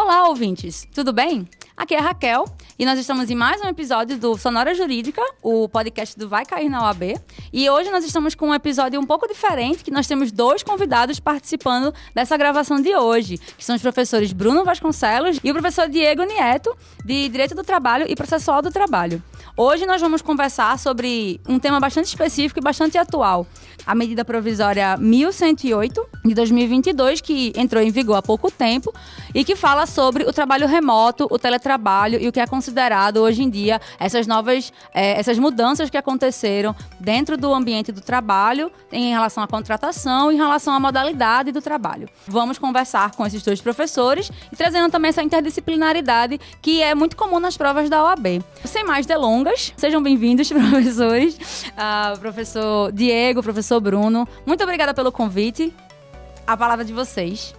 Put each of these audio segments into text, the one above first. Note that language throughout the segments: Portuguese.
Olá, ouvintes! Tudo bem? Aqui é a Raquel e nós estamos em mais um episódio do Sonora Jurídica, o podcast do Vai Cair na OAB. E hoje nós estamos com um episódio um pouco diferente, que nós temos 2 convidados participando dessa gravação de hoje, que são os professores Bruno Vasconcelos e o professor Diego Nieto, de Direito do Trabalho e Processual do Trabalho. Hoje nós vamos conversar sobre um tema bastante específico e bastante atual. A medida provisória 1108 de 2022, que entrou em vigor há pouco tempo e que fala sobre o trabalho remoto, o teletrabalho e o que é considerado hoje em dia essas mudanças que aconteceram dentro do ambiente do trabalho em relação à contratação e em relação à modalidade do trabalho. Vamos conversar com esses 2 professores e trazendo também essa interdisciplinaridade que é muito comum nas provas da OAB. Sem mais delongas, sejam bem-vindos, professores. Professor Diego, professor Bruno, muito obrigada pelo convite. A palavra de vocês.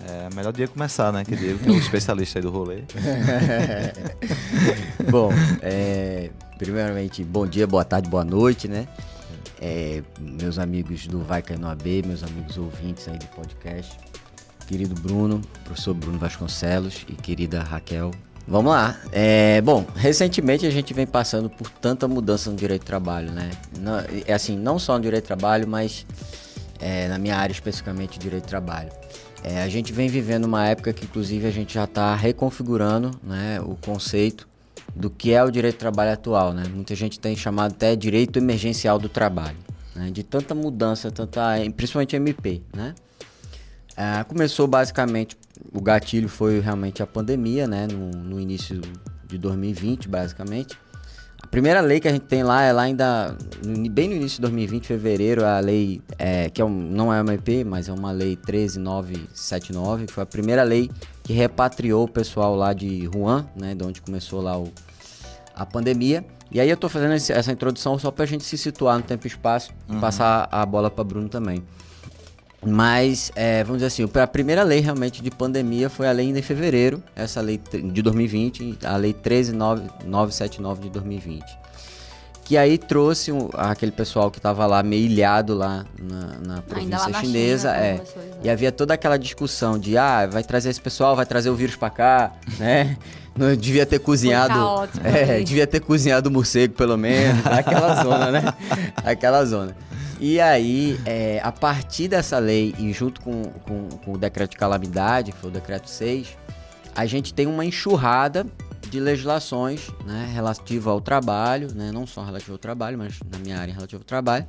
É melhor o Diego começar, né? Que o Diego é o especialista aí do rolê. Bom, primeiramente, bom dia, boa tarde, boa noite, né? Meus amigos do Vai Cair no OAB, meus amigos ouvintes aí do podcast. Querido Bruno, professor Bruno Vasconcelos e querida Raquel. Vamos lá. Bom, recentemente a gente vem passando por tanta mudança no direito do trabalho, né? Não só no direito do trabalho, mas na minha área especificamente, direito do trabalho. A gente vem vivendo uma época que, inclusive, a gente já está reconfigurando, né, o conceito do que é o direito do trabalho atual, né? Muita gente tem chamado até direito emergencial do trabalho, né? De tanta mudança, principalmente MP, né? Começou basicamente, o gatilho foi realmente a pandemia, né? No início de 2020, basicamente. A primeira lei que a gente tem lá é lá ainda, bem no início de 2020, fevereiro, a lei, não é uma MP, mas é uma lei 13979, que foi a primeira lei que repatriou o pessoal lá de Wuhan, né? De onde começou lá a pandemia. E aí eu tô fazendo essa introdução só pra gente se situar no tempo e espaço e passar a bola para Bruno também. Mas, vamos dizer assim, a primeira lei realmente de pandemia foi a lei ainda em fevereiro, essa lei de 2020, a lei 13979 de 2020. Que aí trouxe aquele pessoal que estava lá meio ilhado lá na província chinesa. E havia toda aquela discussão de, vai trazer esse pessoal, vai trazer o vírus para cá, né? Não devia ter cozinhado. Devia ter cozinhado o morcego, pelo menos. Aquela zona, né? Aquela zona. E aí, a partir dessa lei e junto com o decreto de calamidade, que foi o decreto 6, a gente tem uma enxurrada de legislações, né, relativa ao trabalho, né, não só relativa ao trabalho, mas na minha área relativa ao trabalho,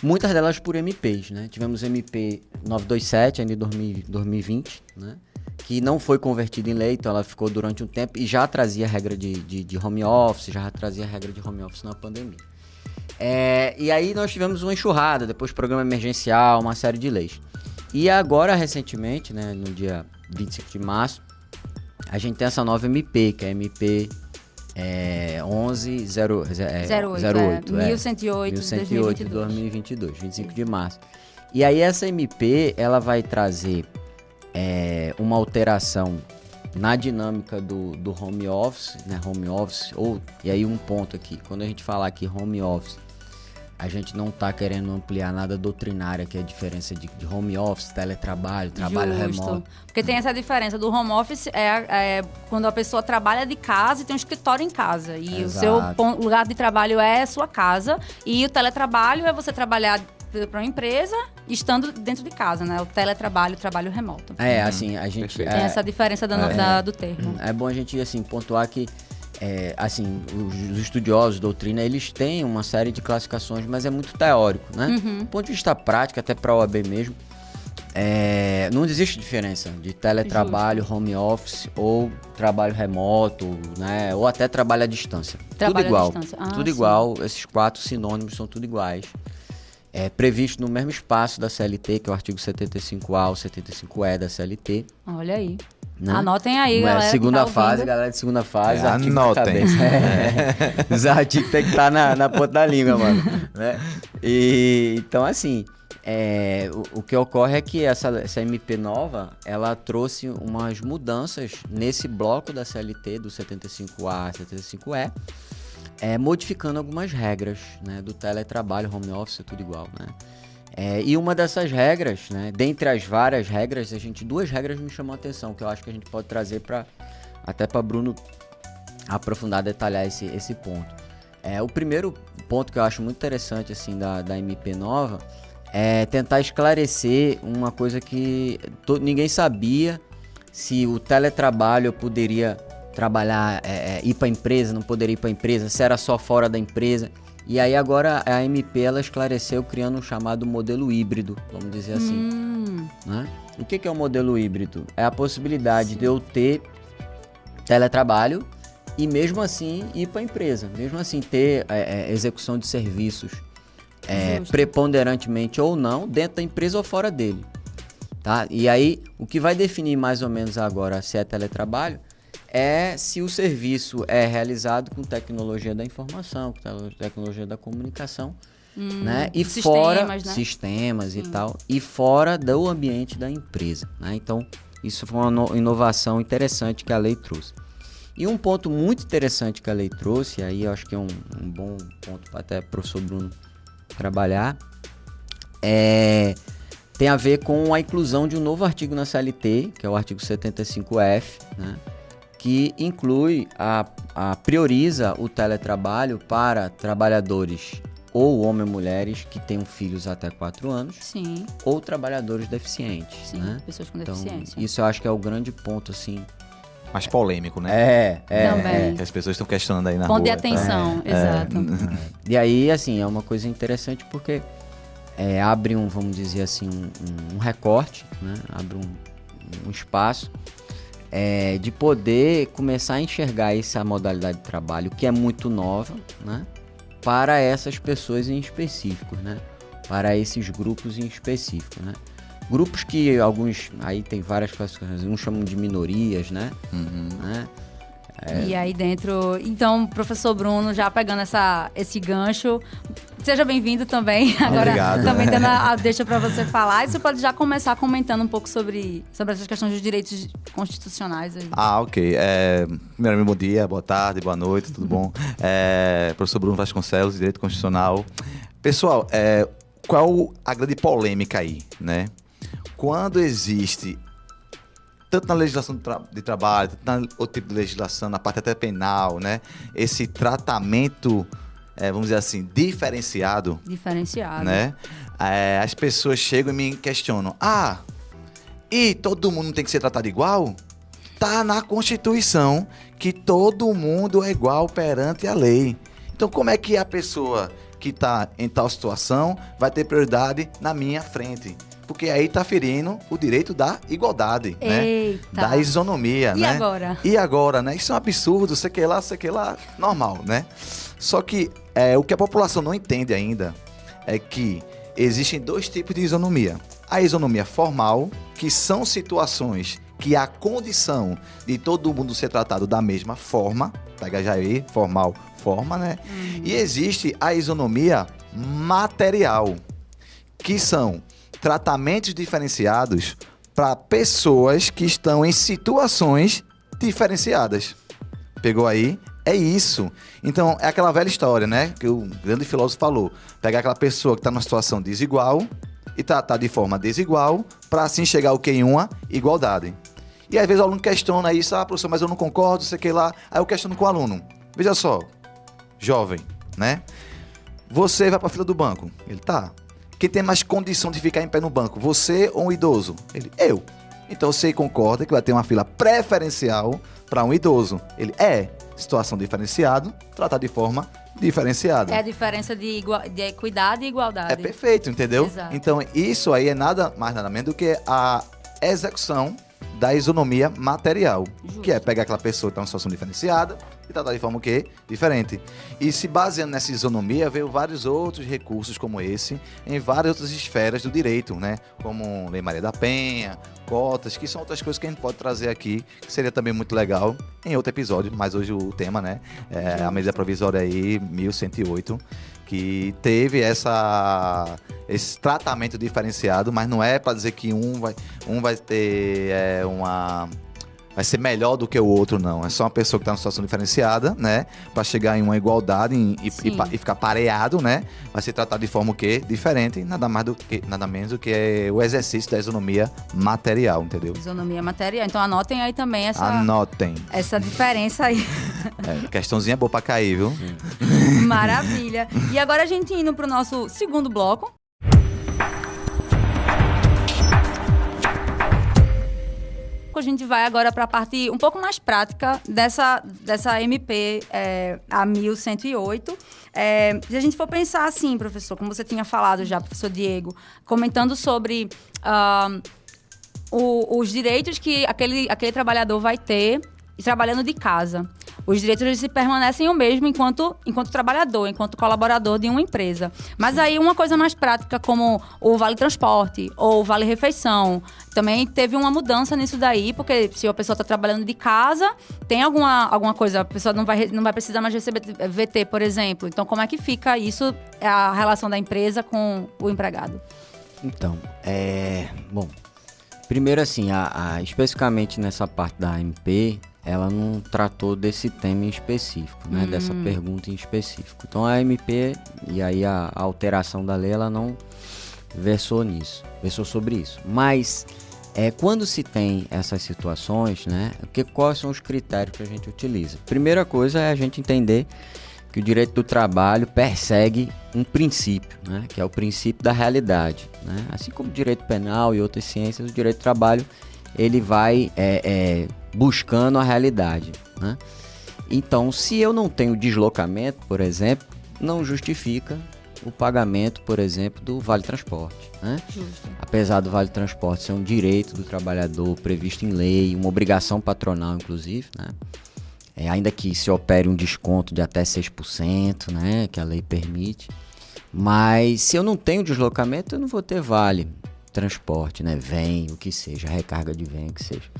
muitas delas por MPs, né? Tivemos MP 927 ainda em 2020, né, que não foi convertida em lei, então ela ficou durante um tempo e já trazia regra de home office, já trazia regra de home office na pandemia. E aí nós tivemos uma enxurrada, depois programa emergencial, uma série de leis. E agora, recentemente, né, no dia 25 de março, a gente tem essa nova MP, que é a MP 1108 de 2022, 25 de março. E aí essa MP, ela vai trazer uma alteração na dinâmica do home office, né, e aí um ponto aqui, quando a gente falar aqui home office, a gente não está querendo ampliar nada doutrinária, que é a diferença de home office, teletrabalho, trabalho remoto. Porque tem essa diferença do home office, quando a pessoa trabalha de casa e tem um escritório em casa. E Exato. O seu lugar de trabalho é a sua casa. E o teletrabalho é você trabalhar para uma empresa estando dentro de casa, né? O teletrabalho, o trabalho remoto. Assim, a gente... Tem essa diferença do termo. É bom a gente, assim, pontuar que os estudiosos de doutrina, eles têm uma série de classificações, mas é muito teórico, né? Do ponto de vista prático, até para a OAB mesmo, não existe diferença de teletrabalho, home office ou trabalho remoto, né? Ou até trabalho à distância. Tudo igual. Tudo igual, esses 4 sinônimos são tudo iguais. Previsto no mesmo espaço da CLT, que é o artigo 75A ou 75E da CLT. Olha aí. Né? Anotem aí, galera. Segunda fase, galera de segunda fase. Anotem. Os artigos tem que estar na ponta da língua, mano. Né? Então, assim, o que ocorre é que essa MP nova, ela trouxe umas mudanças nesse bloco da CLT, do 75A e 75E, modificando algumas regras, né, do teletrabalho, home office, tudo igual, né? E uma dessas regras, né, dentre as várias regras, duas regras me chamam a atenção, que eu acho que a gente pode trazer até para Bruno aprofundar, detalhar esse ponto. O primeiro ponto que eu acho muito interessante assim, da MP nova é tentar esclarecer uma coisa que ninguém sabia, se o teletrabalho poderia trabalhar, ir para a empresa, não poderia ir para a empresa, se era só fora da empresa. E aí agora a MP ela esclareceu criando um chamado modelo híbrido, vamos dizer assim. Né? O que é o modelo híbrido? É a possibilidade de eu ter teletrabalho e mesmo assim ir para a empresa, mesmo assim ter execução de serviços preponderantemente ou não dentro da empresa ou fora dele. Tá? E aí o que vai definir mais ou menos agora se é teletrabalho é se o serviço é realizado com tecnologia da informação, com tecnologia da comunicação, né? E sistemas e tal, e fora do ambiente da empresa, né? Então, isso foi uma inovação interessante que a lei trouxe. E um ponto muito interessante que a lei trouxe, aí eu acho que é um bom ponto para até o professor Bruno trabalhar, tem a ver com a inclusão de um novo artigo na CLT, que é o artigo 75F, né? Que inclui, prioriza o teletrabalho para trabalhadores ou homens e mulheres que tenham filhos até 4 anos. Sim. Ou trabalhadores deficientes. Sim, né? pessoas com então, deficiência. Isso eu acho que é o grande ponto, assim. Mais polêmico, né? Também. Que as pessoas estão questionando aí na rua. Ponto de atenção, exato. E aí, assim, é uma coisa interessante porque abre vamos dizer assim, um recorte, né? Abre um espaço de poder começar a enxergar essa modalidade de trabalho que é muito nova, né? Para essas pessoas em específico, né? Para esses grupos em específico, né? Grupos que alguns, aí tem várias classificações, uns chamam de minorias, né? Né? E aí dentro, então, professor Bruno, já pegando esse gancho, seja bem-vindo também. Agora, obrigado. também dando deixa para você falar. E você pode já começar comentando um pouco sobre essas questões dos direitos constitucionais aí. Ok. Primeiramente, bom dia, boa tarde, boa noite, tudo bom? Professor Bruno Vasconcelos, Direito Constitucional. Pessoal, qual a grande polêmica aí, né? Quando existe, tanto na legislação de trabalho, tanto na outro tipo de legislação, na parte até penal, né? Esse tratamento, vamos dizer assim, diferenciado. Né? As pessoas chegam e me questionam. E todo mundo tem que ser tratado igual? Tá na Constituição que todo mundo é igual perante a lei. Então, como é que a pessoa que está em tal situação vai ter prioridade na minha frente? Porque aí está ferindo o direito da igualdade, né? Da isonomia, né? E agora, né? Isso é um absurdo, sei que lá, normal, né? Só que o que a população não entende ainda é que existem 2 tipos de isonomia. A isonomia formal, que são situações que a condição de todo mundo ser tratado da mesma forma, pega já aí, formal, forma, né? E existe a isonomia material, que são tratamentos diferenciados para pessoas que estão em situações diferenciadas. Pegou aí? É isso. Então, é aquela velha história, né? Que o grande filósofo falou. Pegar aquela pessoa que está numa situação desigual e tratar de forma desigual para assim chegar ao que em uma igualdade. E às vezes o aluno questiona isso. Professor, mas eu não concordo, sei que lá. Aí eu questiono com o aluno. Veja só, jovem, né? Você vai para a fila do banco. Ele tá. Quem tem mais condição de ficar em pé no banco? Você ou um idoso? Ele, eu. Então você concorda que vai ter uma fila preferencial para um idoso? Ele, situação diferenciada, tratar de forma diferenciada. É a diferença de equidade e igualdade. É perfeito, entendeu? Exato. Então isso aí é nada mais nada menos do que a execução da isonomia material. Justo. Que é pegar aquela pessoa que está em uma situação diferenciada e tratar de forma o quê? Diferente. E se baseando nessa isonomia, veio vários outros recursos como esse, em várias outras esferas do direito, né? Como Lei Maria da Penha, cotas, que são outras coisas que a gente pode trazer aqui, que seria também muito legal em outro episódio, mas hoje o tema, né? É a medida provisória aí, 1108, que teve esse tratamento diferenciado, mas não é para dizer que um vai ter vai ser melhor do que o outro, não. É só uma pessoa que está numa situação diferenciada, né? Para chegar em uma igualdade e ficar pareado, né? Vai ser tratado de forma o quê? Diferente, nada menos do que o exercício da isonomia material, entendeu? Isonomia material. Então anotem aí também essa diferença aí. Questãozinha boa para cair, viu? Maravilha. E agora a gente indo pro nosso segundo bloco. A gente vai agora para a parte um pouco mais prática dessa MP, a 1108. Se a gente for pensar assim, professor, como você tinha falado já, professor Diego, comentando sobre os direitos que aquele trabalhador vai ter trabalhando de casa. Os direitos eles se permanecem o mesmo enquanto trabalhador, enquanto colaborador de uma empresa. Mas aí uma coisa mais prática como o Vale Transporte ou o Vale Refeição, também teve uma mudança nisso daí, porque se a pessoa está trabalhando de casa, tem alguma coisa, a pessoa não vai precisar mais receber VT, por exemplo. Então, como é que fica isso, a relação da empresa com o empregado? Então, bom, primeiro assim, especificamente nessa parte da MP, ela não tratou desse tema em específico, né? Dessa pergunta em específico. Então a MP, e aí a alteração da lei, ela não versou sobre isso. Mas quando se tem essas situações, né? Quais são os critérios que a gente utiliza? Primeira coisa é a gente entender que o direito do trabalho persegue um princípio, né? Que é o princípio da realidade, né? Assim como o direito penal e outras ciências, o direito do trabalho ele vai buscando a realidade, né? Então, se eu não tenho deslocamento, por exemplo, não justifica o pagamento, por exemplo, do Vale Transporte, né? Justo. Apesar do Vale Transporte ser um direito do trabalhador previsto em lei, uma obrigação patronal, inclusive, né? Ainda que se opere um desconto de até 6%, né? Que a lei permite. Mas se eu não tenho deslocamento, eu não vou ter Vale Transporte, né? Vem, o que seja, recarga de vem, o que seja.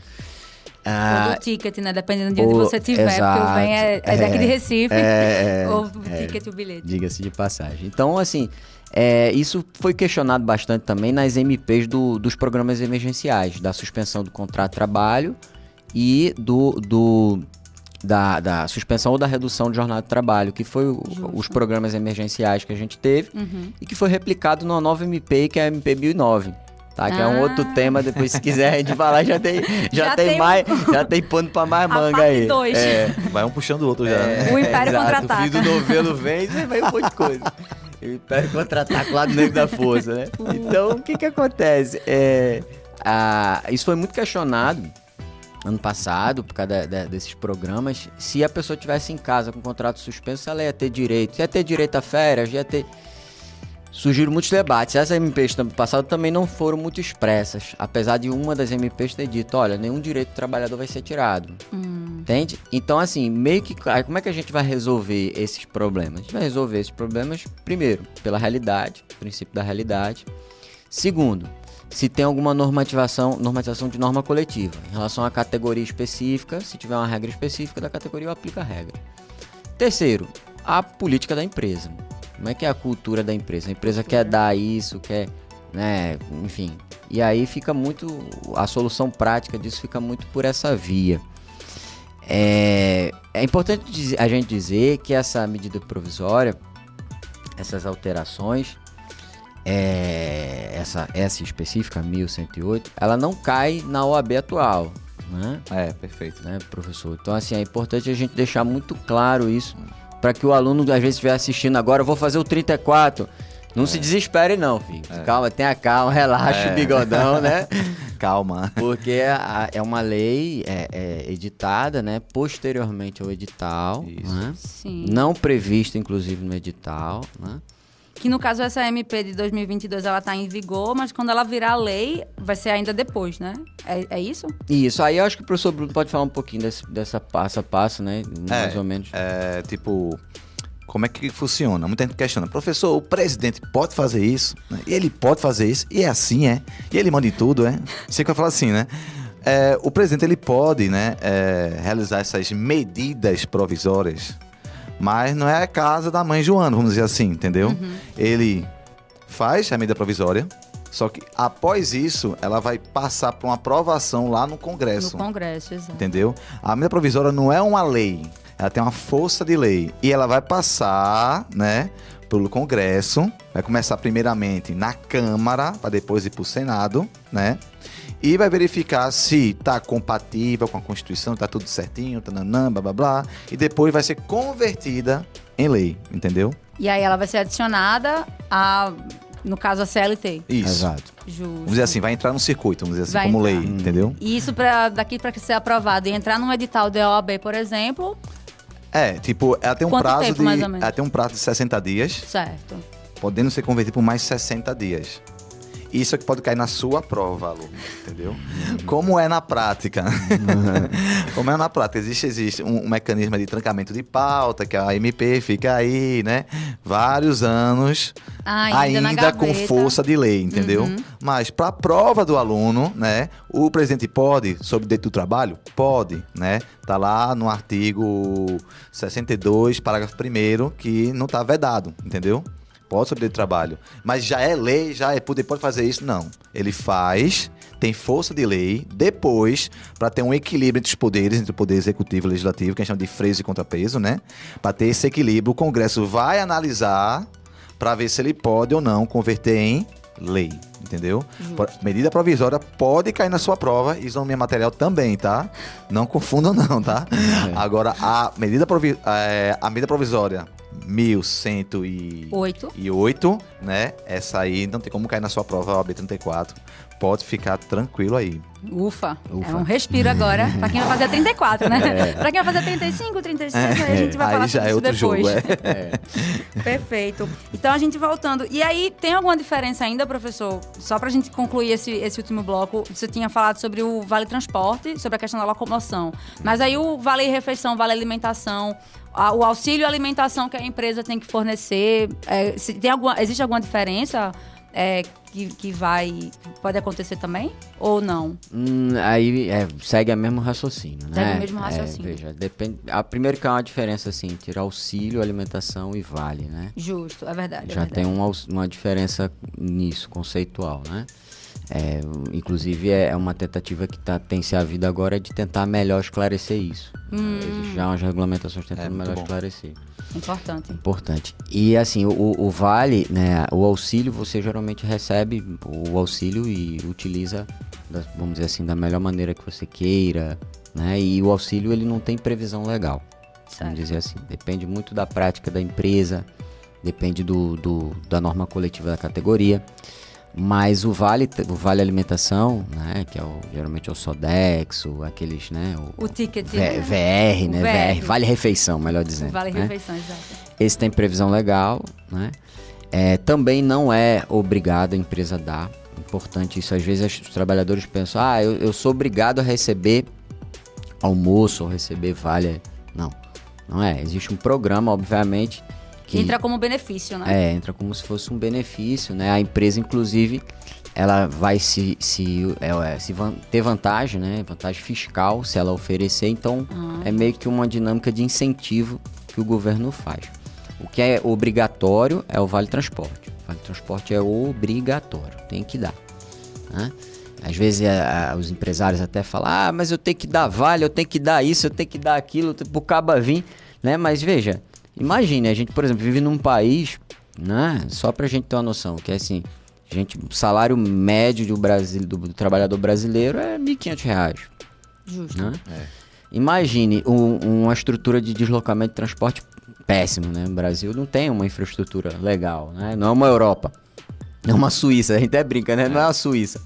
Ou do ticket, né? Dependendo de onde você estiver, exato, porque o vem é daqui de Recife, ou o ticket e o bilhete. Diga-se de passagem. Então, assim, isso foi questionado bastante também nas MPs dos programas emergenciais, da suspensão do contrato de trabalho e da suspensão ou da redução de jornada de trabalho, que foi os programas emergenciais que a gente teve e que foi replicado numa nova MP, que é a MP 1009. Tá, que é um outro tema, depois se quiser a gente falar, já tem pano pra mais manga aí. Vai um puxando o outro já. O Império Contra-Ataca. O filho do novelo vem e vai um monte de coisa. O Império Contra-Ataca, o lado negro da força, né? Então, o que acontece? Isso foi muito questionado ano passado, por causa desses programas, se a pessoa estivesse em casa com o contrato suspenso, ela ia ter direito. Ia ter direito a férias, ia ter... Surgiram muitos debates. Essas MPs do passado também não foram muito expressas, apesar de uma das MPs ter dito, olha, nenhum direito do trabalhador vai ser tirado. Entende? Então, assim, meio que... Como é que a gente vai resolver esses problemas? A gente vai resolver esses problemas, primeiro, pela realidade, princípio da realidade. Segundo, se tem alguma normatização de norma coletiva. Em relação à categoria específica, se tiver uma regra específica da categoria, eu aplico a regra. Terceiro, a política da empresa. Como é que é a cultura da empresa? A empresa quer dar isso, quer, né, enfim. E aí fica muito, a solução prática disso fica muito por essa via. É importante a gente dizer que essa medida provisória, essas alterações, essa específica, 1108, ela não cai na OAB atual, né? Perfeito. Né, professor? Então, assim, é importante a gente deixar muito claro isso, para que o aluno, às vezes, estiver assistindo agora, eu vou fazer o 34. Não se desespere, não, filho. Calma, tenha calma, relaxa o bigodão, né? Calma. Porque é uma lei editada, né? Posteriormente ao edital. Isso. Né? Sim. Não prevista, inclusive, no edital, né? Que no caso essa MP de 2022 ela tá em vigor, mas quando ela virar lei vai ser ainda depois, né? É isso? Isso, aí eu acho que o professor Bruno pode falar um pouquinho dessa passo a passo, né? Mais ou menos. Tipo, como é que funciona? Muita gente questiona, professor, o presidente pode fazer isso? E ele pode fazer isso? E é assim, E ele manda em tudo, Você que vai falar assim, né? O presidente, ele pode, né, realizar essas medidas provisórias, mas não é a casa da mãe Joana, vamos dizer assim, entendeu? Ele faz a medida provisória, Só que após isso, ela vai passar por uma aprovação lá no Congresso. No Congresso, exato. Entendeu? A medida provisória não é uma lei, ela tem uma força de lei. E ela vai passar, né, pelo Congresso, vai começar primeiramente na Câmara, para depois ir para o Senado, né? E vai verificar se está compatível com a Constituição, está tudo certinho, tananã, blá, blá, blá. E depois vai ser convertida em lei, entendeu? E aí ela vai ser adicionada no caso, a CLT. Isso. Exato. Justo. Vamos dizer assim, vai entrar no circuito, vamos dizer assim, Vai como entrar. lei, entendeu? E isso daqui para ser aprovado e entrar num edital da OAB, por exemplo, Tipo, ela tem um Quanto prazo tempo, mais ou menos? ela tem um prazo de 60 dias, certo. podendo ser convertido por mais 60 dias. Isso é que pode cair na sua prova, aluno, entendeu? Como é na prática? Como é na prática? Existe um mecanismo de trancamento de pauta, que a MP fica aí, né? Vários anos, Ainda na com gaveta. força de lei, entendeu? Mas para a prova do aluno, né? O presidente pode, sob direito do trabalho? Pode, né? Tá lá no artigo 62, parágrafo 1º, que não tá vedado, entendeu? Pode sobre direito do trabalho. Mas já é lei, já é poder, pode fazer isso? Não. Ele faz, tem força de lei, depois, para ter um equilíbrio entre os poderes, entre o poder executivo e o legislativo, que a gente chama de freio e contrapeso, né? Para ter esse equilíbrio, o Congresso vai analisar para ver se ele pode ou não converter em lei, entendeu? Medida provisória pode cair na sua prova, isso no meu material também, tá? Não confundam não, tá? Agora, a medida provisória 1108, né? Essa aí não tem como cair na sua prova, a OAB 34. Pode ficar tranquilo aí. Ufa. É um respiro agora. Pra quem vai fazer 34, né? Pra quem vai fazer 35, 36, aí a gente vai falar já sobre é isso outro depois. jogo, Perfeito. Então, a gente voltando. E aí, tem alguma diferença ainda, professor? Só pra gente concluir esse último bloco, você tinha falado sobre o Vale Transporte, sobre a questão da locomoção. Mas aí o Vale Refeição, Vale Alimentação, o auxílio alimentação que a empresa tem que fornecer, existe alguma diferença que pode acontecer também? Ou não? Aí segue o mesmo raciocínio, né? Segue o mesmo raciocínio. Veja, depende. Primeiro que há uma diferença, assim, entre auxílio, alimentação e vale, né? Justo, é verdade. Já tem uma diferença nisso, conceitual, né? Inclusive, é uma tentativa que tem se havido agora de tentar melhor esclarecer isso. Existem já umas regulamentações tentando melhor esclarecer. Importante. E assim, o vale, né, o auxílio, você geralmente recebe o auxílio e utiliza, vamos dizer assim, da melhor maneira que você queira, né? E o auxílio, ele não tem previsão legal. Certo. Vamos dizer assim, depende muito da prática da empresa, depende da norma coletiva da categoria. Mas o vale alimentação, né, que geralmente é o Sodexo, aqueles, né, o ticket, VR, né, VR, vale refeição, melhor dizendo. Vale né? refeição, exato. Esse tem previsão legal, né? Também não é obrigado a empresa dar. Importante isso, às vezes os trabalhadores pensam, eu sou obrigado a receber almoço ou receber vale. Não é. Existe um programa, obviamente, que entra como benefício, né? Entra como se fosse um benefício, né? A empresa, inclusive, ela vai ter vantagem, né? Vantagem fiscal se ela oferecer. Então, é meio que uma dinâmica de incentivo que o governo faz. O que é obrigatório é o Vale Transporte. O Vale Transporte é obrigatório, tem que dar, né? Às vezes os empresários até falam, mas eu tenho que dar vale, eu tenho que dar isso, eu tenho que dar aquilo, pro caba vir, né? Mas veja, imagine, a gente, por exemplo, vive num país, né? Só pra gente ter uma noção, que é assim, o salário médio do trabalhador brasileiro é R$ 1.500. Justo. Né? Imagine uma estrutura de deslocamento de transporte péssimo, né? O Brasil não tem uma infraestrutura legal, né? Não é uma Europa, é uma Suíça, a gente até brinca, né? Não é a Suíça.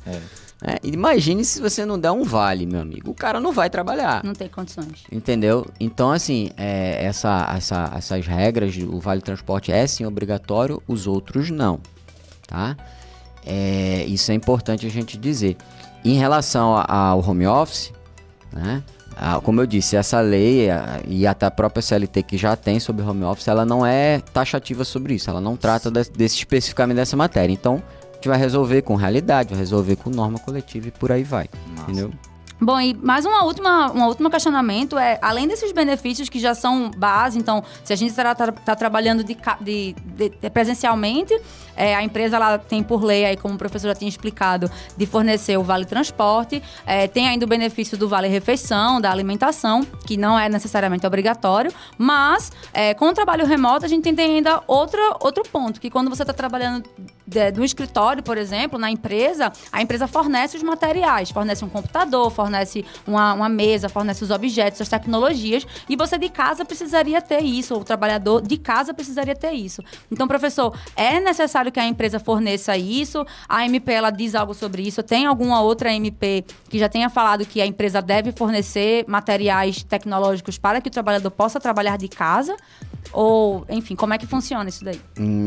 Imagine se você não der um vale, meu amigo. O cara não vai trabalhar. Não tem condições. Entendeu? Então, assim, essas regras, o Vale Transporte é sim obrigatório, os outros não, tá? Isso é importante a gente dizer. Em relação ao home office, né? Como eu disse, essa lei e até a própria CLT que já tem sobre home office, ela não é taxativa sobre isso. Ela não trata especificamente dessa matéria. Então, a gente vai resolver com realidade, vai resolver com norma coletiva e por aí vai. Massa. Entendeu? Bom, e mais um último questionamento é, além desses benefícios que já são base, então, se a gente tá trabalhando presencialmente, a empresa ela tem por lei, aí, como o professor já tinha explicado, de fornecer o Vale Transporte, tem ainda o benefício do Vale Refeição, da alimentação, que não é necessariamente obrigatório, mas com o trabalho remoto a gente tem ainda outro ponto, que quando você está trabalhando no escritório, por exemplo, na empresa, a empresa fornece os materiais, fornece um computador, fornece uma mesa, fornece os objetos, as tecnologias, e você de casa precisaria ter isso, ou o trabalhador de casa precisaria ter isso. Então, professor, é necessário que a empresa forneça isso? A MP, ela diz algo sobre isso? Tem alguma outra MP que já tenha falado que a empresa deve fornecer materiais tecnológicos para que o trabalhador possa trabalhar de casa? Ou, enfim, como é que funciona isso daí?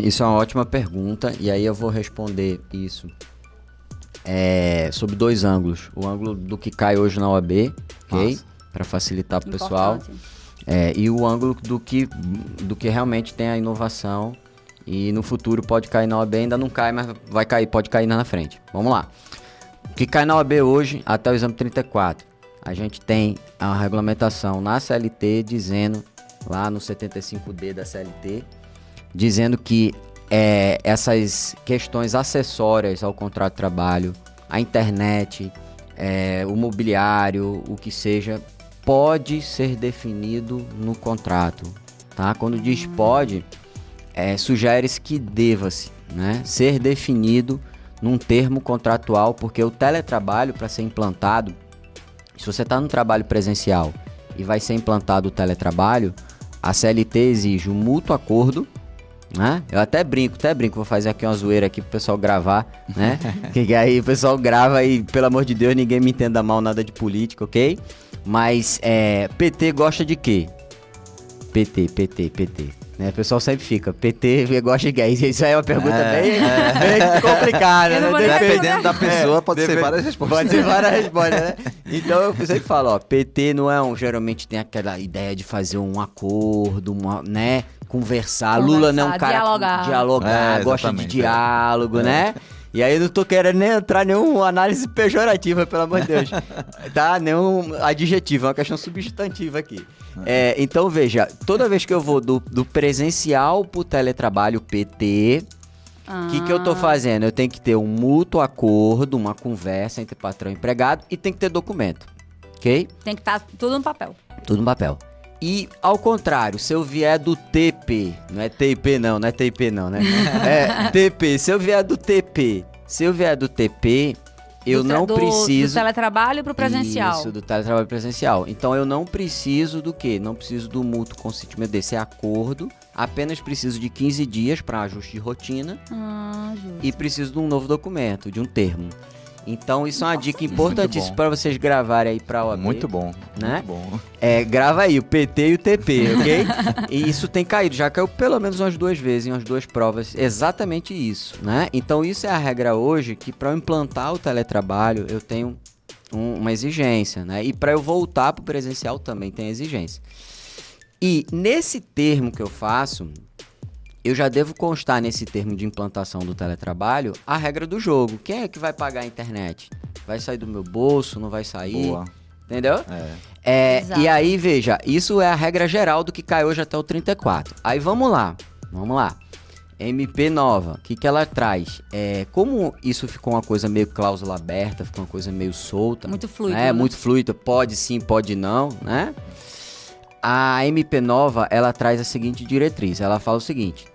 Isso é uma ótima pergunta, e aí eu vou responder isso sob dois ângulos. O ângulo do que cai hoje na OAB, ok? Para facilitar para o pessoal. E o ângulo do que realmente tem a inovação e no futuro pode cair na OAB, ainda não cai, mas vai cair, pode cair na frente. Vamos lá. O que cai na OAB hoje, até o exame 34, a gente tem a regulamentação na CLT dizendo, lá no 75D da CLT, dizendo que essas questões acessórias ao contrato de trabalho, a internet, o mobiliário, o que seja, pode ser definido no contrato, tá? Quando diz pode, sugere-se que deva-se, né, ser definido num termo contratual, porque o teletrabalho, para ser implantado, se você está no trabalho presencial e vai ser implantado o teletrabalho, a CLT exige um mútuo acordo, né? Eu até brinco, vou fazer aqui uma zoeira aqui pro pessoal gravar, né? Que aí o pessoal grava e, pelo amor de Deus, ninguém me entenda mal, nada de política, ok? Mas PT gosta de quê? PT. Né? O pessoal sempre fica, PT gosta de quê? Isso aí é uma pergunta bem complicada, né? Dependendo da pessoa, pode ser várias respostas. Pode ser várias respostas, né? Então eu sempre falo, ó, PT não é geralmente tem aquela ideia de fazer um acordo, né? Conversar. Lula não é um cara dialogar, gosta de diálogo, né? E aí eu não tô querendo nem entrar em nenhuma análise pejorativa, pelo amor de Deus. Tá? Nenhum adjetivo, é uma questão substantiva aqui. Então, veja, toda vez que eu vou do presencial pro teletrabalho PT, o que eu tô fazendo? Eu tenho que ter um mútuo acordo, uma conversa entre patrão e empregado e tem que ter documento, ok? Tem que estar tudo no papel. Tudo no papel. E, ao contrário, se eu vier do TP, não é TP não, né? TP, se eu vier do TP, eu não preciso... Do teletrabalho pro presencial. Isso, do teletrabalho presencial. Então, eu não preciso do quê? Não preciso do mútuo consentimento desse acordo, apenas preciso de 15 dias para ajuste de rotina e preciso de um novo documento, de um termo. Então, isso é uma dica importantíssima para vocês gravarem aí para a OAB. Muito bom, né? muito bom. Grava aí o PT e o TP, ok? E isso tem caído, já caiu pelo menos umas 2 vezes em umas 2 provas, exatamente isso, né? Então, isso é a regra hoje, que para eu implantar o teletrabalho, eu tenho uma exigência, né? E para eu voltar para o presencial também tem exigência. E nesse termo que eu faço, eu já devo constar nesse termo de implantação do teletrabalho a regra do jogo. Quem é que vai pagar a internet? Vai sair do meu bolso? Não vai sair? Boa. Entendeu? E aí, veja, isso é a regra geral do que cai hoje até o 34. Aí vamos lá. MP nova, o que ela traz? Como isso ficou uma coisa meio cláusula aberta, ficou uma coisa meio solta. Muito fluido. Né? Muito fluido, pode sim, pode não, né? A MP nova, ela traz a seguinte diretriz, ela fala o seguinte: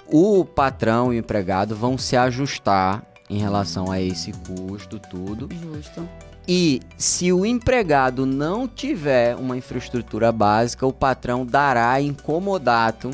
o patrão e o empregado vão se ajustar em relação a esse custo, tudo. Justo. E se o empregado não tiver uma infraestrutura básica, o patrão dará incomodato,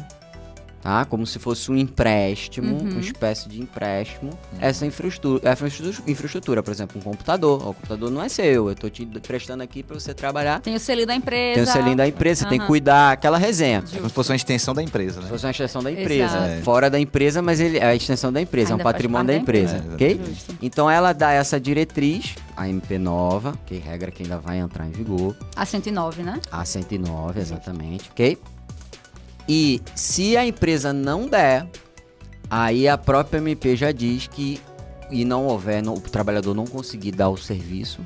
tá? Como se fosse um empréstimo, uma espécie de empréstimo, essa infraestrutura, por exemplo, um computador. O computador não é seu, eu tô te prestando aqui para você trabalhar. Tem o selinho da empresa. Tem o selinho da empresa, você tem que cuidar, aquela resenha. É como se fosse uma extensão da empresa, né? Se fosse uma extensão da empresa. Fora da empresa, mas ele é a extensão da empresa, ainda é um patrimônio da empresa, ok? Justo. Então ela dá essa diretriz, a MP nova, que é regra que ainda vai entrar em vigor. A 109, né? A 109, exatamente, ok? E se a empresa não der, aí a própria MP já diz que, e não houver, o trabalhador não conseguir dar o serviço,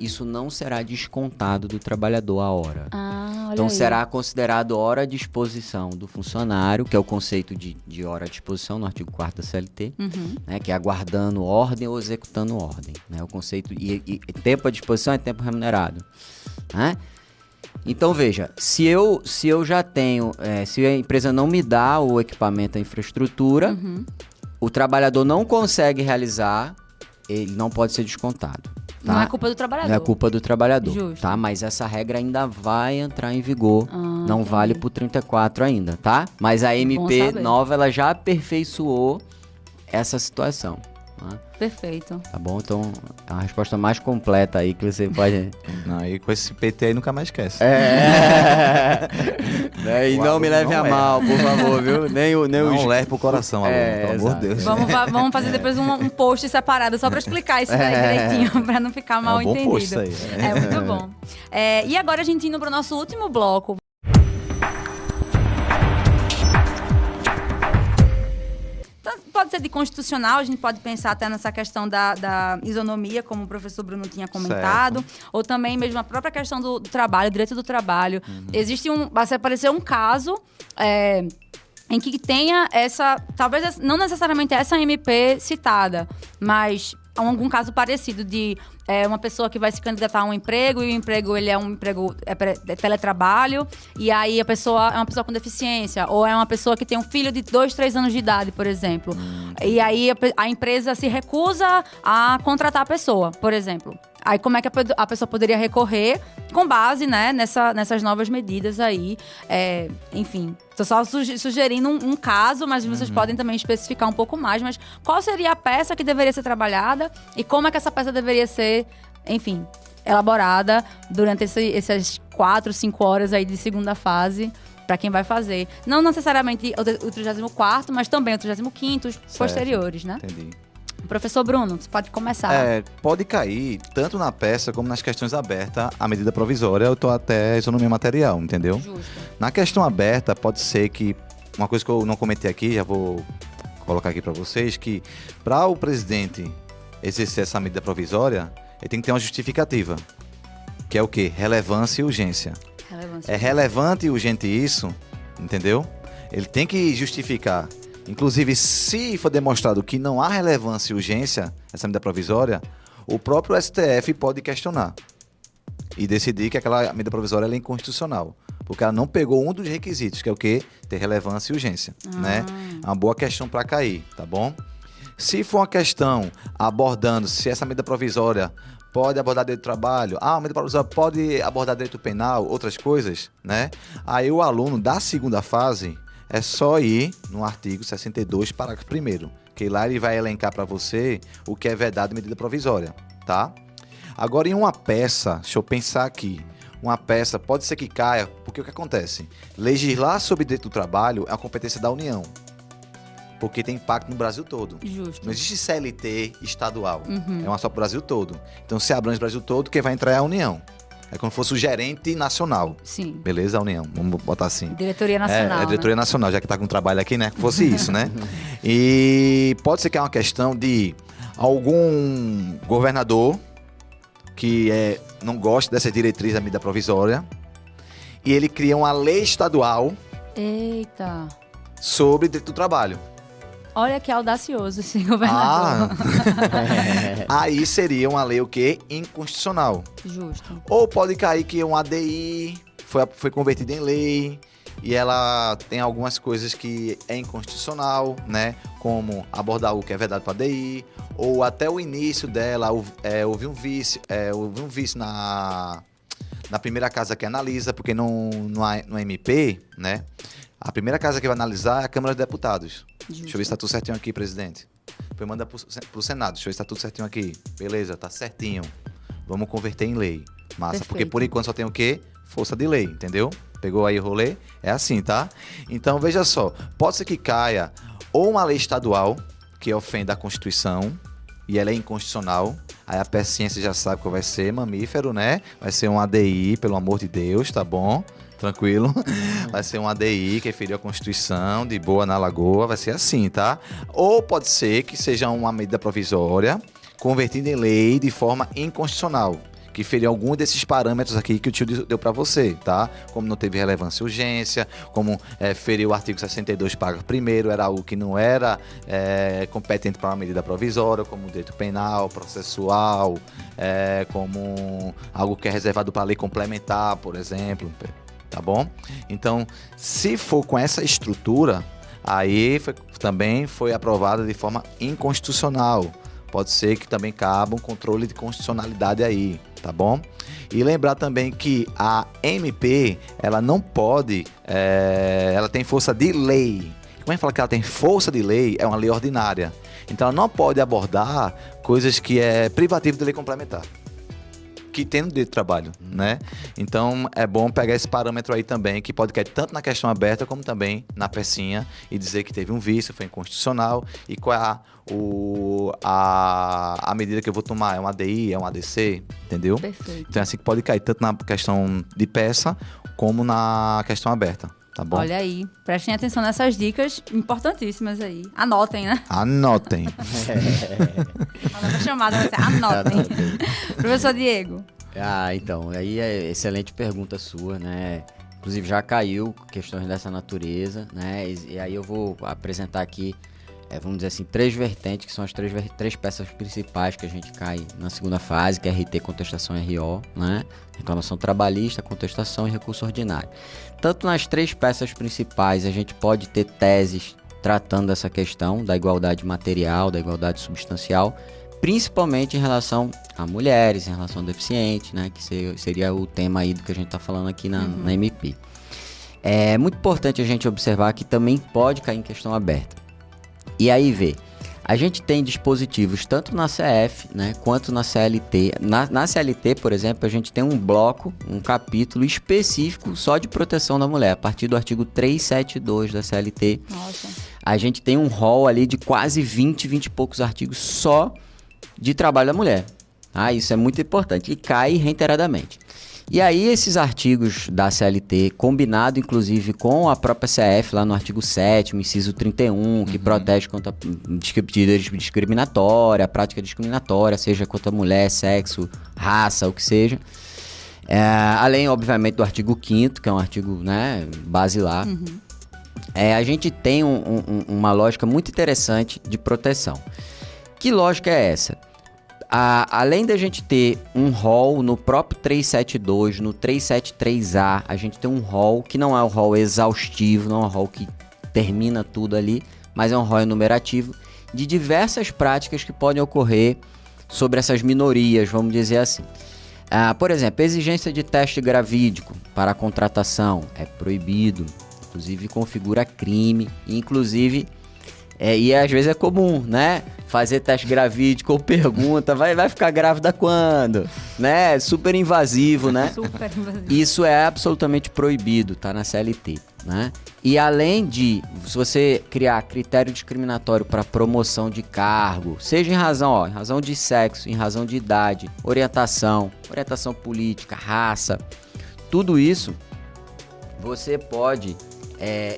isso não será descontado do trabalhador a hora. Olha Então aí. será considerado hora à disposição do funcionário, que é o conceito de hora à disposição no artigo 4º da CLT, né, que é aguardando ordem ou executando ordem. Né, o conceito e tempo à disposição é tempo remunerado. Né? Então veja, se eu já tenho, se a empresa não me dá o equipamento, a infraestrutura, o trabalhador não consegue realizar, ele não pode ser descontado. Tá? Não é culpa do trabalhador. Não é culpa do trabalhador, Justo. tá? Mas essa regra ainda vai entrar em vigor, não entendi. vale pro 34 ainda, tá? Mas a MP saber. nova, ela já aperfeiçoou essa situação, tá? Perfeito. Tá bom? Então, é uma resposta mais completa aí que você pode... Não, e com esse PT aí nunca mais esquece. Né? E O não me aluno leve não a erra. mal, por favor, viu? Nem o Não leve pro coração, aluno, pelo amor de Deus. Vamos fazer depois um post separado só para explicar isso daí direitinho, para não ficar mal É um bom entendido. post isso aí. É muito bom. E agora a gente indo para o nosso último bloco. Então, pode ser de constitucional, a gente pode pensar até nessa questão da isonomia, como o professor Bruno tinha comentado, ou também mesmo a própria questão do trabalho, direito do trabalho. Existe vai aparecer um caso em que tenha essa, talvez não necessariamente essa MP citada, mas algum caso parecido de uma pessoa que vai se candidatar a um emprego, e o emprego ele é um emprego teletrabalho, e aí a pessoa é uma pessoa com deficiência, ou é uma pessoa que tem um filho de 2, 3 anos de idade, por exemplo. E aí a empresa se recusa a contratar a pessoa, por exemplo. Aí como é que a pessoa poderia recorrer com base, né, nessas novas medidas aí? Enfim, estou só sugerindo um caso, mas vocês podem também especificar um pouco mais. Mas qual seria a peça que deveria ser trabalhada e como é que essa peça deveria ser, enfim, elaborada durante essas 4, 5 horas aí de segunda fase para quem vai fazer. Não necessariamente o 34º, mas também o 35º, posteriores, né? Entendi. Professor Bruno, você pode começar. Pode cair tanto na peça como nas questões abertas a medida provisória ou até a isonomia material, entendeu? Justo. Na questão aberta, pode ser que, uma coisa que eu não comentei aqui, já vou colocar aqui para vocês, que para o presidente exercer essa medida provisória, ele tem que ter uma justificativa, que é o quê? Relevância e urgência. É relevante e urgente isso, entendeu? Ele tem que justificar. Inclusive, se for demonstrado que não há relevância e urgência essa medida provisória, o próprio STF pode questionar e decidir que aquela medida provisória ela é inconstitucional, porque ela não pegou um dos requisitos, que é o quê? Ter relevância e urgência, né? É uma boa questão para cair, tá bom? Se for uma questão abordando se essa medida provisória pode abordar direito do trabalho, a medida provisória pode abordar direito penal, outras coisas, né? Aí o aluno da segunda fase é só ir no artigo 62, parágrafo 1º, que lá ele vai elencar para você o que é vedado em medida provisória, tá? Agora, em uma peça, deixa eu pensar aqui, uma peça pode ser que caia, porque o que acontece? Legislar sobre direito do trabalho é uma competência da União, porque tem impacto no Brasil todo. Justo. Não existe CLT estadual, é uma só para o Brasil todo. Então, se abrange o Brasil todo, quem vai entrar é a União. É como se fosse o gerente nacional. Sim. Beleza, a União, vamos botar assim. Diretoria Nacional. É diretoria nacional, já que tá com trabalho aqui, né? Que fosse isso, né? E pode ser que é uma questão de algum governador que não gosta dessa diretriz da medida provisória e ele cria uma lei estadual Eita. sobre direito do trabalho. Olha que audacioso esse governador. Aí seria uma lei o quê? Inconstitucional. Justo. Ou pode cair que um ADI foi convertido em lei e ela tem algumas coisas que é inconstitucional, né? Como abordar o que é vedado para ADI, ou até o início dela, houve um vício na primeira casa que analisa, porque no MP, né? A primeira casa que vai analisar é a Câmara dos Deputados. Justo. Deixa eu ver se tá tudo certinho aqui, presidente. Depois manda pro Senado. Deixa eu ver se tá tudo certinho aqui. Beleza, tá certinho. Vamos converter em lei. Massa, Perfeito. porque por enquanto só tem o quê? Força de lei, entendeu? Pegou aí o rolê? É assim, tá? Então, veja só. Pode ser que caia ou uma lei estadual que ofenda a Constituição e ela é inconstitucional. Aí a pecinha você já sabe qual vai ser, mamífero, né? Vai ser um ADI, pelo amor de Deus, tá bom? Tranquilo. Vai ser um ADI que feriu a Constituição, de boa na Lagoa, vai ser assim, tá? Ou pode ser que seja uma medida provisória convertida em lei de forma inconstitucional, que feriam algum desses parâmetros aqui que o tio deu para você, tá? Como não teve relevância e urgência, como feriu o artigo 62, parágrafo 1º, era algo que não era competente para uma medida provisória, como direito penal, processual, como algo que é reservado para a lei complementar, por exemplo, tá bom? Então, se for com essa estrutura, aí também foi aprovada de forma inconstitucional. Pode ser que também caba um controle de constitucionalidade aí, tá bom? E lembrar também que a MP, ela não pode, ela tem força de lei. Como é que fala que ela tem força de lei? É uma lei ordinária. Então ela não pode abordar coisas que é privativo de lei complementar, que tem no direito do trabalho, né? Então é bom pegar esse parâmetro aí também, que pode cair tanto na questão aberta como também na pecinha e dizer que teve um vício, foi inconstitucional e qual é a medida que eu vou tomar, é um ADI, é um ADC, entendeu? Perfeito. Então é assim que pode cair tanto na questão de peça como na questão aberta, tá bom? Olha aí, prestem atenção nessas dicas importantíssimas aí. Anotem, né? Anotem. A nova chamada vai ser anotem. Professor Diego. Então, aí é excelente pergunta sua, né? Inclusive já caiu questões dessa natureza, né? E aí eu vou apresentar aqui, vamos dizer assim, 3 vertentes, que são as 3 peças principais que a gente cai na segunda fase, que é RT, contestação e RO, né? Reclamação trabalhista, contestação e recurso ordinário. Tanto nas 3 peças principais, a gente pode ter teses tratando dessa questão da igualdade material, da igualdade substancial, principalmente em relação a mulheres, em relação a deficientes, né? Que seria o tema aí do que a gente está falando aqui na MP. É muito importante a gente observar que também pode cair em questão aberta. E aí a gente tem dispositivos tanto na CF, né, quanto na CLT. Na CLT, por exemplo, a gente tem um bloco, um capítulo específico só de proteção da mulher. A partir do artigo 372 da CLT, Nossa. a gente tem um rol ali de quase 20 e poucos artigos só de trabalho da mulher. Isso é muito importante e cai reiteradamente. E aí esses artigos da CLT, combinado inclusive com a própria CF, lá no artigo 7º, inciso 31, que protege contra discriminatória, prática discriminatória, seja contra mulher, sexo, raça, o que seja. Além, obviamente, do artigo 5º, que é um artigo, né, basilar. A gente tem uma lógica muito interessante de proteção. Que lógica é essa? Além da gente ter um rol no próprio 372, no 373A, a gente tem um rol que não é um rol exaustivo, não é um rol que termina tudo ali, mas é um rol enumerativo de diversas práticas que podem ocorrer sobre essas minorias, vamos dizer assim. Por exemplo, exigência de teste gravídico para a contratação é proibido, inclusive configura crime, inclusive... e às vezes é comum, né? Fazer teste gravídico ou pergunta, vai ficar grávida quando? Né? Super invasivo, né? Super invasivo. Isso é absolutamente proibido, tá na CLT, né? E além de, se você criar critério discriminatório para promoção de cargo, seja em razão de sexo, em razão de idade, orientação política, raça, tudo isso, você pode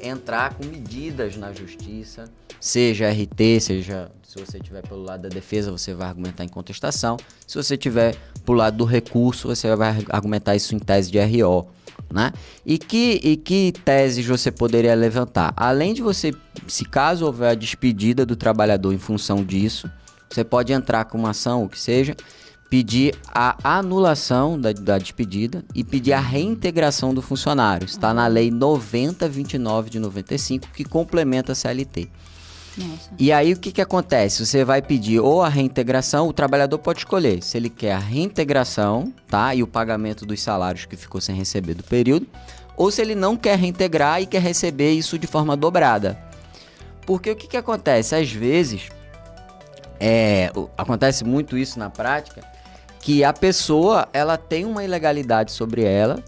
entrar com medidas na justiça, seja RT, seja, se você estiver pelo lado da defesa, você vai argumentar em contestação. Se você estiver pelo lado do recurso, você vai argumentar isso em tese de RO, né? E que teses você poderia levantar? Além de você, se caso houver a despedida do trabalhador em função disso, você pode entrar com uma ação, o que seja, pedir a anulação da despedida e pedir a reintegração do funcionário. Está na Lei 9029 de 95, que complementa a CLT. Nossa. E aí o que acontece? Você vai pedir ou a reintegração, o trabalhador pode escolher se ele quer a reintegração, tá? E o pagamento dos salários que ficou sem receber do período, ou se ele não quer reintegrar e quer receber isso de forma dobrada. Porque o que acontece? Às vezes, acontece muito isso na prática, que a pessoa ela tem uma ilegalidade sobre ela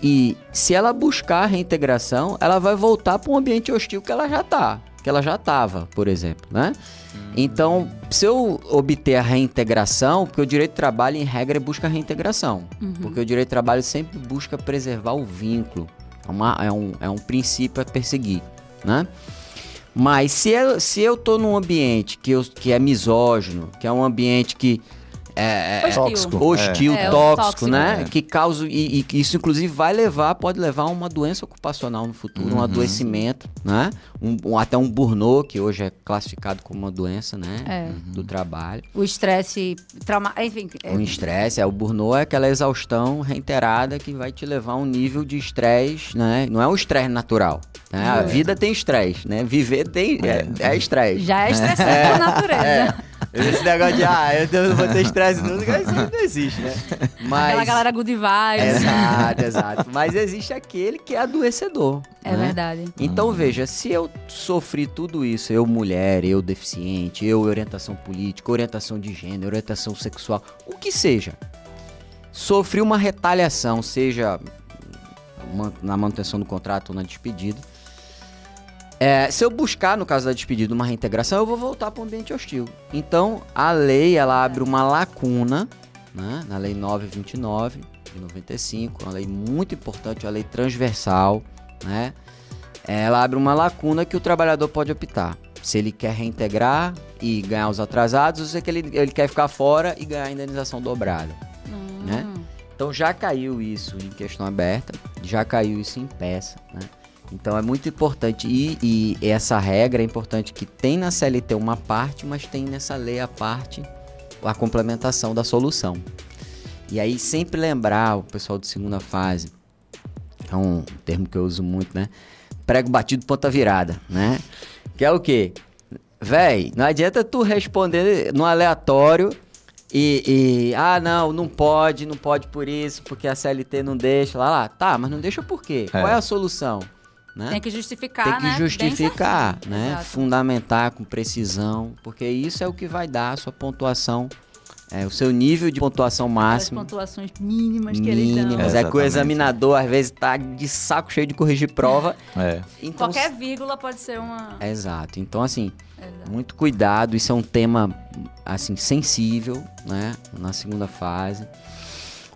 e se ela buscar a reintegração, ela vai voltar para um ambiente hostil que ela já estava, por exemplo, né? Então, se eu obter a reintegração, porque o direito do trabalho, em regra, busca a reintegração. Porque o direito do trabalho sempre busca preservar o vínculo. É um princípio a perseguir, né? Mas se eu tô num ambiente que é misógino, que é um ambiente que Tóxico. Hostil, É, tóxico, tóxico, né? é. Que causa, e isso inclusive pode levar a uma doença ocupacional no futuro, um adoecimento, né? Até um burnout, que hoje é classificado como uma doença, né? Do trabalho. O estresse, enfim. O estresse, o burnout é aquela exaustão reiterada que vai te levar a um nível de estresse, né? Não é um estresse natural, né? A vida tem estresse, né? Viver é estresse. Já é estressante por natureza. Esse negócio de, eu não vou ter estresse nunca, isso não existe, né? Mas... Aquela galera good vibes. Exato. Mas existe aquele que é adoecedor. É né? verdade. Então, veja, se eu sofri tudo isso, eu mulher, eu deficiente, eu orientação política, orientação de gênero, orientação sexual, o que seja, sofri uma retaliação, seja na manutenção do contrato ou na despedida, se eu buscar, no caso da despedida, uma reintegração, eu vou voltar para o ambiente hostil. Então, a lei, ela abre uma lacuna, né, na Lei 929 de 95, uma lei muito importante, uma lei transversal, né? Ela abre uma lacuna que o trabalhador pode optar. Se ele quer reintegrar e ganhar os atrasados, ou se ele quer ficar fora e ganhar a indenização dobrada, né? Então, já caiu isso em questão aberta, já caiu isso em peça, né? Então é muito importante, e essa regra é importante que tem na CLT uma parte, mas tem nessa lei a parte, a complementação da solução. E aí sempre lembrar o pessoal de segunda fase, é um termo que eu uso muito, né? Prego batido, ponta virada, né? Que é o quê? Véi, não adianta tu responder no aleatório não pode por isso, porque a CLT não deixa, lá. Tá, mas não deixa por quê? Qual é a solução? Né? Tem que justificar, Tem que justificar, né? Exato. Fundamentar com precisão, porque isso é o que vai dar a sua pontuação, o seu nível de pontuação máxima. As pontuações mínimas que eles dão. Mínimas, que o examinador às vezes tá de saco cheio de corrigir prova. Então, qualquer vírgula pode ser uma... Exato. Então, assim, muito cuidado, isso é um tema, assim, sensível, né? Na segunda fase.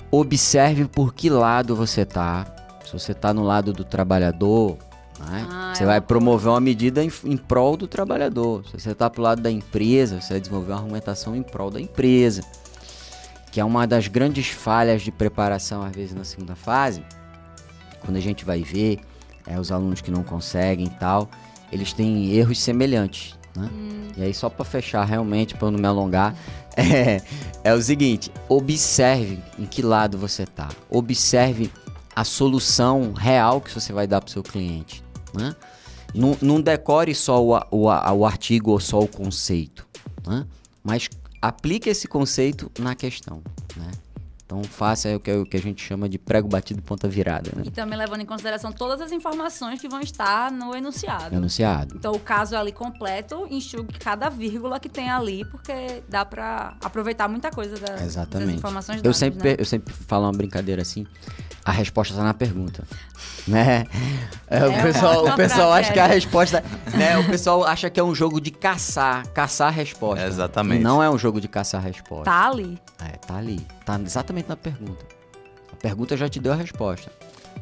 Observe por que lado você tá. Se você tá no lado do trabalhador, né? Você vai promover uma medida em prol do trabalhador. Se você está pro lado da empresa, você vai desenvolver uma argumentação em prol da empresa. Que é uma das grandes falhas de preparação, às vezes, na segunda fase. Quando a gente vai ver os alunos que não conseguem e tal, eles têm erros semelhantes, né? E aí, só para fechar realmente, para não me alongar, é o seguinte: observe em que lado você tá. Observe a solução real que você vai dar para o seu cliente, né? Não decore só o artigo ou só o conceito, né? Mas aplique esse conceito na questão, né? Então faça o que a gente chama de prego batido ponta virada, né? E também levando em consideração todas as informações que vão estar no enunciado. Então o caso ali completo, enxugue cada vírgula que tem ali, porque dá para aproveitar muita coisa das informações dadas, eu sempre falo uma brincadeira assim: a resposta está na pergunta, né? O pessoal acha que a resposta, né? O pessoal acha que é um jogo de caçar a resposta. Exatamente. E não é um jogo de caçar a resposta. Tá ali. Tá ali. Tá exatamente na pergunta. A pergunta já te deu a resposta.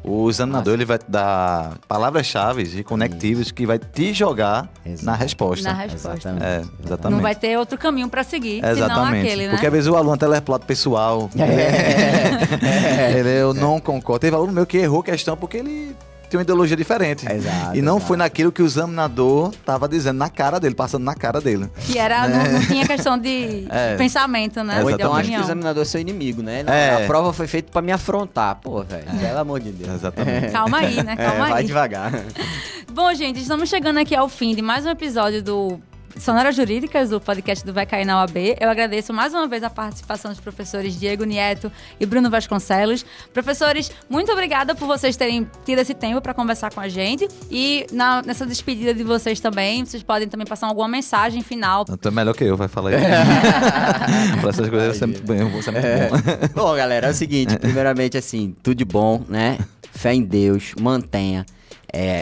O examinador ele vai te dar palavras-chave e conectivos que vai te jogar na resposta. Exatamente. Não vai ter outro caminho para seguir, senão aquele, né? Porque às vezes o aluno até leva pro lado pessoal. Eu não concordo. Teve aluno meu que errou a questão porque ele tem uma ideologia diferente. E não foi naquilo que o examinador estava dizendo na cara dele, passando na cara dele. Que era, não tinha questão de pensamento, né? Ou então acho que o examinador é seu inimigo, né? A prova foi feita pra me afrontar. Pô, velho, pelo amor de Deus. Exatamente. Calma aí, né? Calma aí. Vai devagar. Bom, gente, estamos chegando aqui ao fim de mais um episódio do Sonoras Jurídicas, do podcast do Vai Cair na OAB. Eu agradeço mais uma vez a participação dos professores Diego Nieto e Bruno Vasconcelos. Professores, muito obrigada por vocês terem tido esse tempo para conversar com a gente. E nessa despedida de vocês também, vocês podem também passar alguma mensagem final. Então é melhor que eu, vai falar aí. Para essas coisas eu sempre bom. Bom, galera, é o seguinte, primeiramente assim, tudo de bom, né? Fé em Deus, mantenha.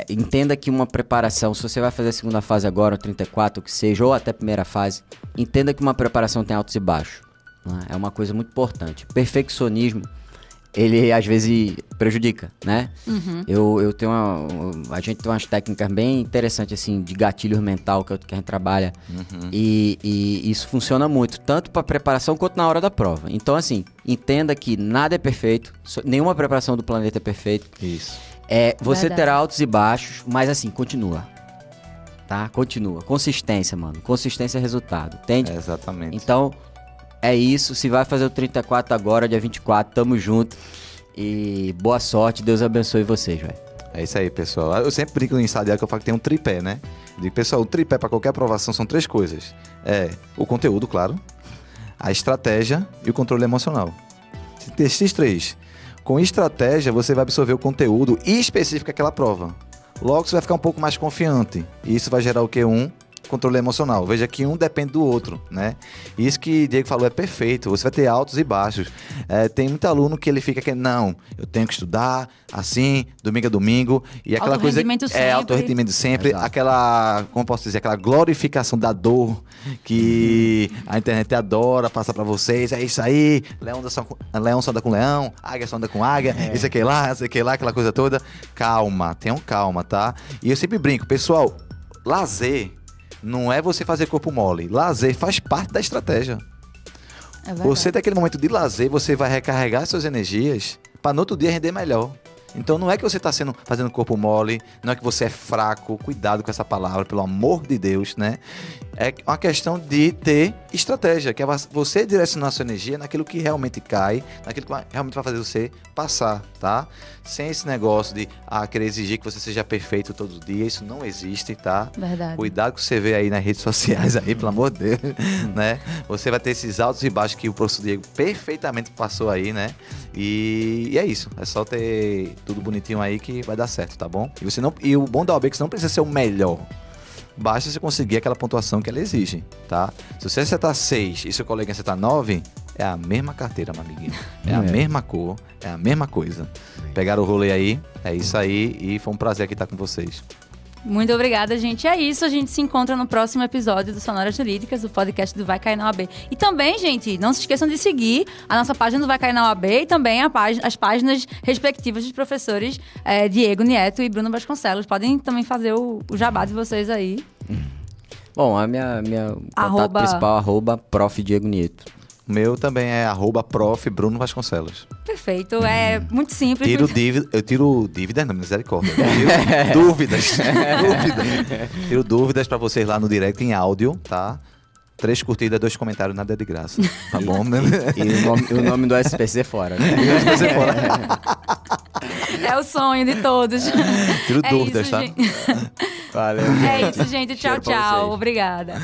Entenda que uma preparação, se você vai fazer a segunda fase agora, 34, que seja, ou até a primeira fase, entenda que uma preparação tem altos e baixos, né? É uma coisa muito importante. Perfeccionismo ele às vezes prejudica, né? Eu tenho a gente tem umas técnicas bem interessantes, assim, de gatilho mental que a gente trabalha. E isso funciona muito, tanto para preparação quanto na hora da prova. Então, assim, entenda que nada é perfeito, nenhuma preparação do planeta é perfeita. Isso. Você Verdade. terá altos e baixos, mas assim, continua. Tá? Continua. Consistência, mano. Consistência é resultado, entende? Exatamente. Então, é isso. Se vai fazer o 34 agora, dia 24, tamo junto. E boa sorte, Deus abençoe vocês, velho. É isso aí, pessoal. Eu sempre brinco em sala de aula que eu falo que tem um tripé, né? Eu digo, pessoal, o tripé para qualquer aprovação são 3 coisas. O conteúdo, claro, a estratégia e o controle emocional. Esses 3. Com estratégia, você vai absorver o conteúdo e específico daquela prova. Logo, você vai ficar um pouco mais confiante. E isso vai gerar o quê? Controle emocional. Veja que um depende do outro, né? Isso que o Diego falou é perfeito. Você vai ter altos e baixos. Tem muito aluno que ele fica que não, eu tenho que estudar assim, domingo a domingo, e aquela coisa alto rendimento sempre, Exato. aquela, como posso dizer, aquela glorificação da que a internet adora passar pra vocês. É isso aí, leão só anda com leão, águia só anda com águia, isso aqui lá, aquela coisa toda. Calma, tenham calma, tá? E eu sempre brinco, pessoal, lazer não é você fazer corpo mole. Lazer faz parte da estratégia. Você, naquele momento de lazer, você vai recarregar suas energias para no outro dia render melhor. Então não é que você está fazendo corpo mole, não é que você é fraco, cuidado com essa palavra, pelo amor de Deus, né? É uma questão de ter estratégia, que é você direcionar a sua energia naquilo que realmente cai, naquilo que realmente vai fazer você passar, tá? Sem esse negócio de querer exigir que você seja perfeito todo dia, isso não existe, tá? Verdade. Cuidado que você vê aí nas redes sociais aí, pelo amor de Deus, né? Você vai ter esses altos e baixos que o professor Diego perfeitamente passou aí, né? E é isso, é só ter tudo bonitinho aí que vai dar certo, tá bom? E o bom da OAB é que você não precisa ser o melhor. Basta você conseguir aquela pontuação que ela exige, tá? Se você acertar 6 e seu colega acertar 9, é a mesma carteira, meu amiguinho. É a mesma cor, é a mesma coisa. Pegaram o rolê aí, é isso aí, e foi um prazer aqui estar com vocês. Muito obrigada, gente. É isso, a gente se encontra no próximo episódio do Sonoras Jurídicas, do podcast do Vai Cair na OAB. E também, gente, não se esqueçam de seguir a nossa página do Vai Cair na OAB e também as páginas respectivas dos professores Diego Nieto e Bruno Vasconcelos. Podem também fazer o jabá de vocês aí. Bom, a minha contato principal, @prof. Diego Nieto. O meu também é @prof. Bruno Vasconcelos. Perfeito, é muito simples. Eu tiro dívidas, não, misericórdia. Eu tiro dúvidas. Tiro dúvidas pra vocês lá no direct em áudio, tá? 3 curtidas, 2 comentários, nada é de graça. Tá bom? E o nome do SPC fora, né? É o sonho de todos. Tiro dúvidas, isso, tá? Gente. Valeu. É isso, gente. Tchau, Cheiro pra tchau. vocês. Obrigada.